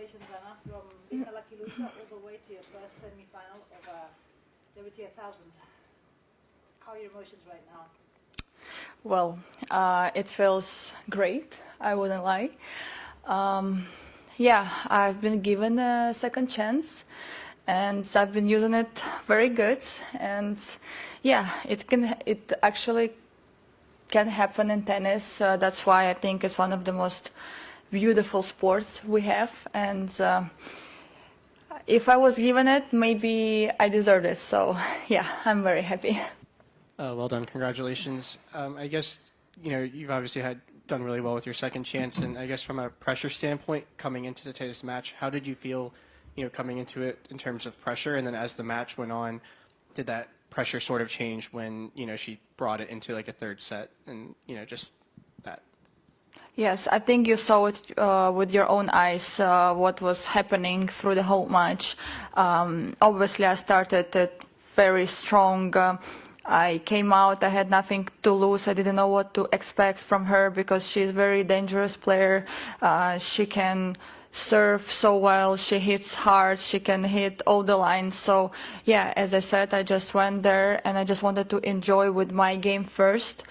Congratulations, Anna, from being a lucky loser all the way to your first semi-final of WTA 1000. How are your emotions right now? Well, it feels great, I wouldn't lie. Yeah, I've been given a second chance and I've been using it very good, and yeah, it actually can happen in tennis. That's why I think it's one of the most beautiful sports we have, and if I was given it, maybe I deserved it. So yeah, I'm very happy. Well done, congratulations. I guess, you know, you've obviously done really well with your second chance, and I guess from a pressure standpoint, coming into today's match, how did you feel, you know, coming into it in terms of pressure, and then as the match went on, did that pressure sort of change when, you know, she brought it into like a third set, and, you know, just that? Yes, I think you saw it with your own eyes, what was happening through the whole match. Obviously, I started it very strong. I came out, I had nothing to lose. I didn't know what to expect from her because she's a very dangerous player. She can serve so well, she hits hard, she can hit all the lines. So yeah, as I said, I just went there and I just wanted to enjoy with my game first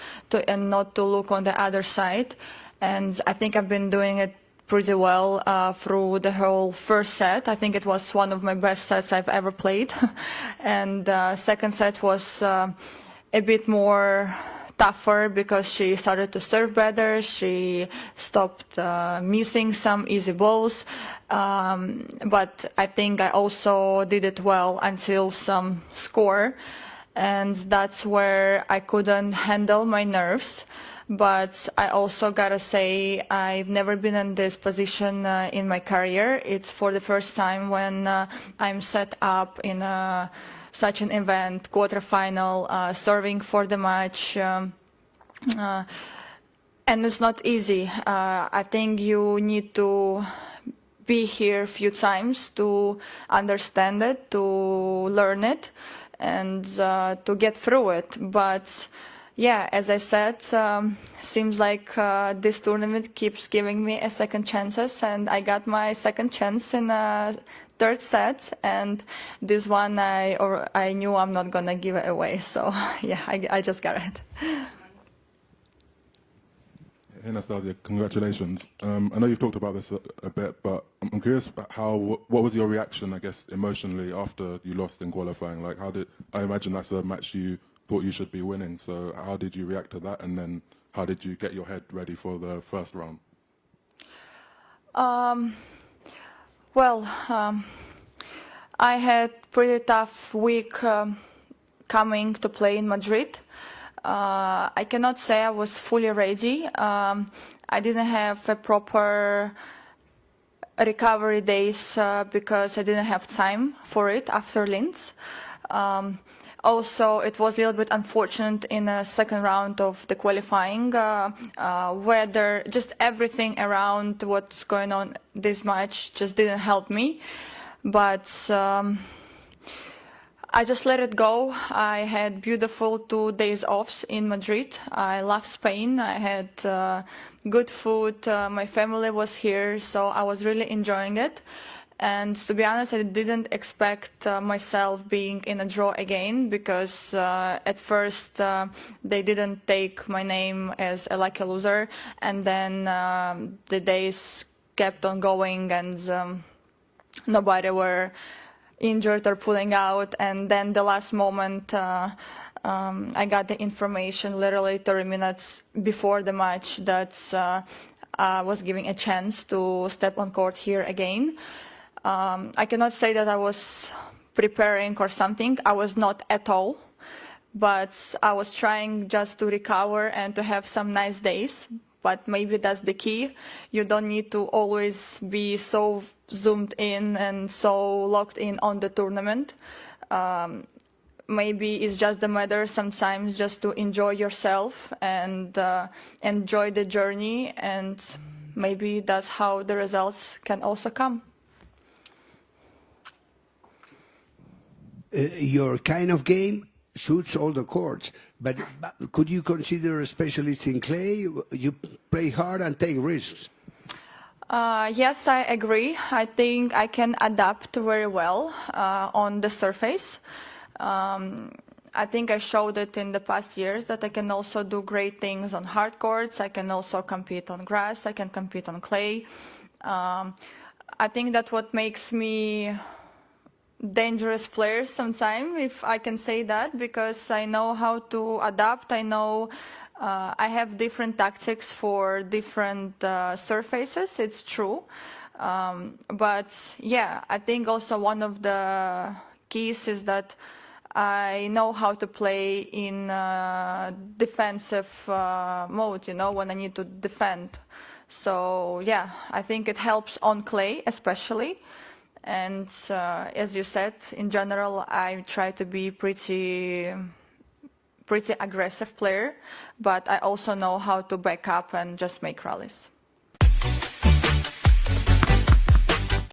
and not to look on the other side. And I think I've been doing it pretty well through the whole first set. I think it was one of my best sets I've ever played. And second set was a bit more tougher because she started to serve better. She stopped missing some easy balls. But I think I also did it well until some score. And that's where I couldn't handle my nerves. But I also gotta say, I've never been in this position in my career. It's for the first time when I'm set up in such an event, quarterfinal, serving for the match. And it's not easy. I think you need to be here a few times to understand it, to learn it, and to get through it. But yeah, as I said, seems like this tournament keeps giving me a second chances, and I got my second chance in a third set, and this one I knew I'm not gonna give it away. So yeah, I just got it. Hey, Anastasia, congratulations. I know you've talked about this a bit, but I'm curious about what was your reaction, I guess, emotionally after you lost in qualifying? Like, I imagine that's a match you thought you should be winning, so how did you react to that, and then how did you get your head ready for the first round? I had pretty tough week coming to play in Madrid. I cannot say I was fully ready. I didn't have a proper recovery days because I didn't have time for it after Linz. Also, it was a little bit unfortunate in the second round of the qualifying, weather, just everything around what's going on this match just didn't help me. But I just let it go. I had beautiful 2 days off in Madrid. I love Spain. I had good food. My family was here, so I was really enjoying it. And to be honest, I didn't expect myself being in a draw again because at first they didn't take my name as a lucky loser, and then the days kept on going and nobody were injured or pulling out, and then the last moment I got the information literally 30 minutes before the match that I was giving a chance to step on court here again. I cannot say that I was preparing or something. I was not at all, but I was trying just to recover and to have some nice days. But maybe that's the key. You don't need to always be so zoomed in and so locked in on the tournament. Maybe it's just a matter sometimes just to enjoy yourself and enjoy the journey, and maybe that's how the results can also come. Your kind of game suits all the courts, but could you consider a specialist in clay? You play hard and take risks. Yes, I agree. I think I can adapt very well on the surface. I think I showed it in the past years that I can also do great things on hard courts. I can also compete on grass. I can compete on clay. I think that what makes me dangerous player sometimes, if I can say that, because I know how to adapt. I know I have different tactics for different surfaces. It's true. But yeah, I think also one of the keys is that I know how to play in defensive mode, you know, when I need to defend. So yeah, I think it helps on clay especially. And as you said, in general, I try to be pretty aggressive player, but I also know how to back up and just make rallies.